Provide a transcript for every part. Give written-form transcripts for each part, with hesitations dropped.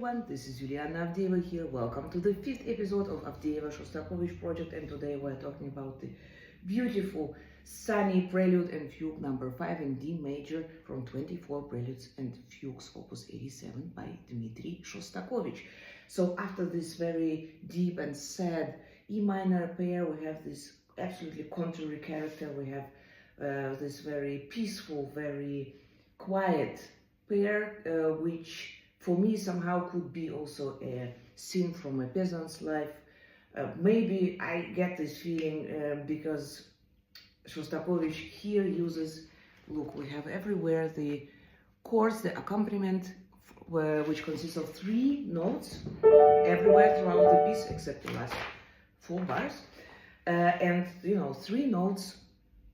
everyone, this is Avdeeva here. Welcome to the 5th episode of Avdeeva Shostakovich project, and today we're talking about the beautiful, sunny Prelude and Fugue number 5 in D major from 24 Preludes and Fugues opus 87 by Dmitry Shostakovich. So after this very deep and sad E minor pair, we have this absolutely contrary character. We have this very peaceful, very quiet pair, which for me somehow could be also a scene from a peasant's life. Maybe I get this feeling because Shostakovich here uses, look, we have everywhere the chords, the accompaniment, which consists of 3 notes everywhere throughout the piece except the last 4 bars, and 3 notes,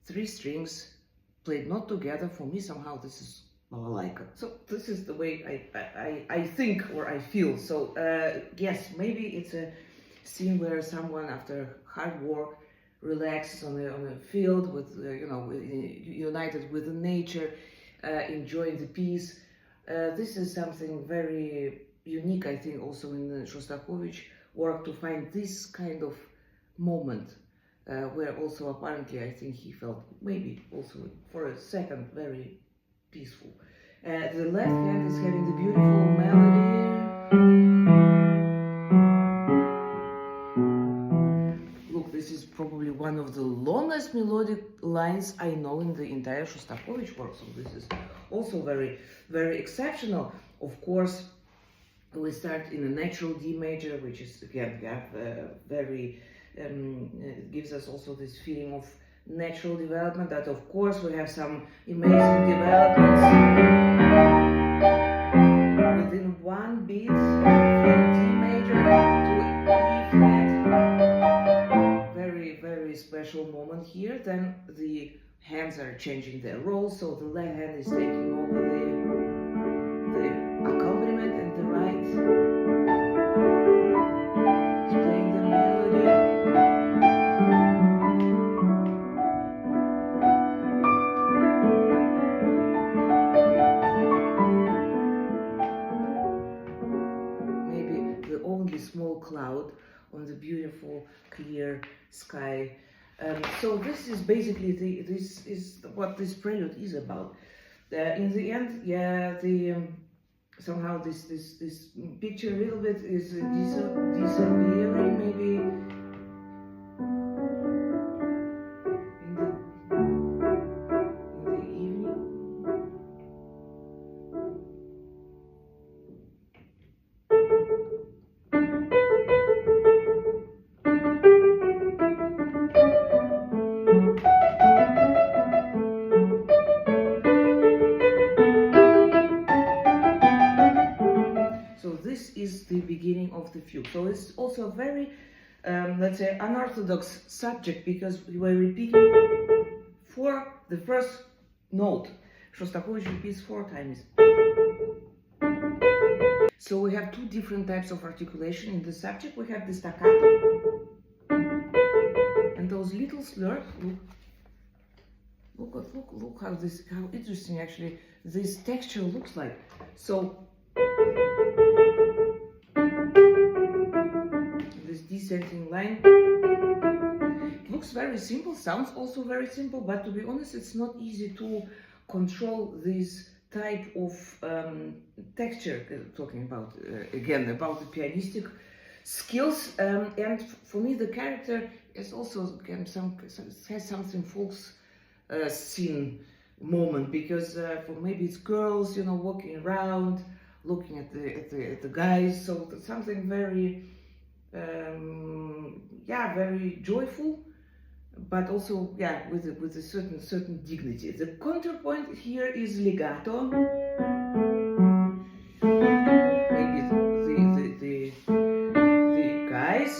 3 strings played not together. For me somehow this is balalaika. So this is the way I think or I feel. So yes, maybe it's a scene where someone after hard work relaxes on a field with united with the nature, enjoying the peace. This is something very unique, I think, also in the Shostakovich work, to find this kind of moment where also apparently I think he felt maybe also for a second very peaceful. The left hand is having the beautiful melody. Look, this is probably one of the longest melodic lines I know in the entire Shostakovich work, so this is also very, very exceptional. Of course, we start in a natural D major, which is again very gives us also this feeling of natural development. That of course we have some amazing developments within one beat from D major to E flat. Very, very special moment here. Then the hands are changing their roles, so the left hand is taking over the accompaniment and the right is playing the melody. Small cloud on the beautiful clear sky. So this is basically this is what this prelude is about. In the end, yeah, somehow this picture a little bit is disappearing, maybe in the evening. This is the beginning of the fugue. So it's also a very, let's say, unorthodox subject, because we were repeating for the first note. Shostakovich repeats 4 times. So we have 2 different types of articulation in the subject. We have the staccato and those little slurs. Look how interesting actually this texture looks like. So this descending line looks very simple, sounds also very simple, but to be honest, it's not easy to control this type of texture. Talking about again about the pianistic skills, and for me the character is also has something folks scene moment, because for maybe it's girls walking around looking at the guys, so something very very joyful, but also with a certain dignity. The counterpoint here is legato, maybe the guys.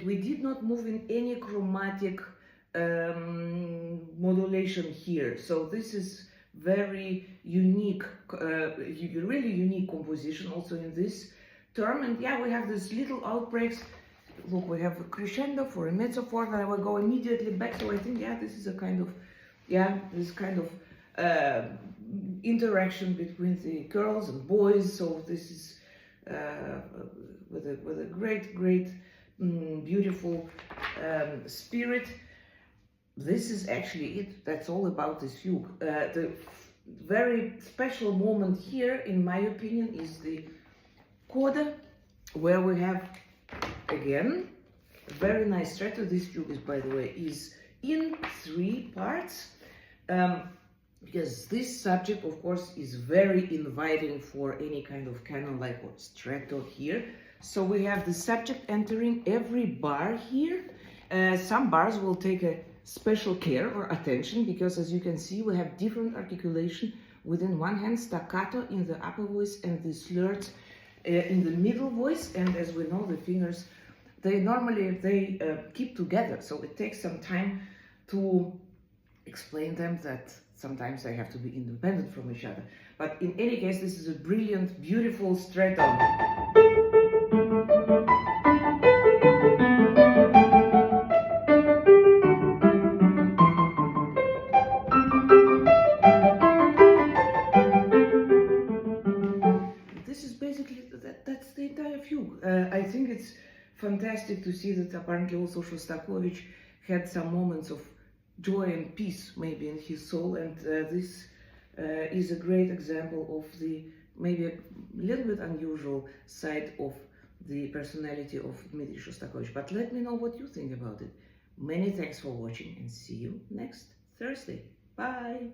We did not move in any chromatic modulation here, so this is very unique, really unique composition also in this term. And yeah, we have these little outbreaks. Look, we have a crescendo for a mezzo forte, and I will go immediately back. So I think, yeah, this is a kind of, this kind of interaction between the girls and boys. So this is with a great, beautiful spirit. This is actually it. That's all about this fugue. The very special moment here, in my opinion, is the Coda, where we have again a very nice stretto. This fugue is, by the way, is in 3 parts. Because this subject, of course, is very inviting for any kind of canon like or stretto here. So we have the subject entering every bar here. Some bars will take a special care or attention, because as you can see, we have different articulation within one hand, staccato in the upper voice and the slurs in the middle voice. And as we know, the fingers, they normally keep together, so it takes some time to explain them that sometimes they have to be independent from each other. But in any case, this is a brilliant, beautiful stretto. This is basically, that's the entire fugue. I think it's fantastic to see that apparently also Shostakovich had some moments of joy and peace maybe in his soul, and this is a great example of the maybe a little bit unusual side of the personality of Dmitry Shostakovich. But let me know what you think about it. Many thanks for watching, and see you next Thursday. Bye!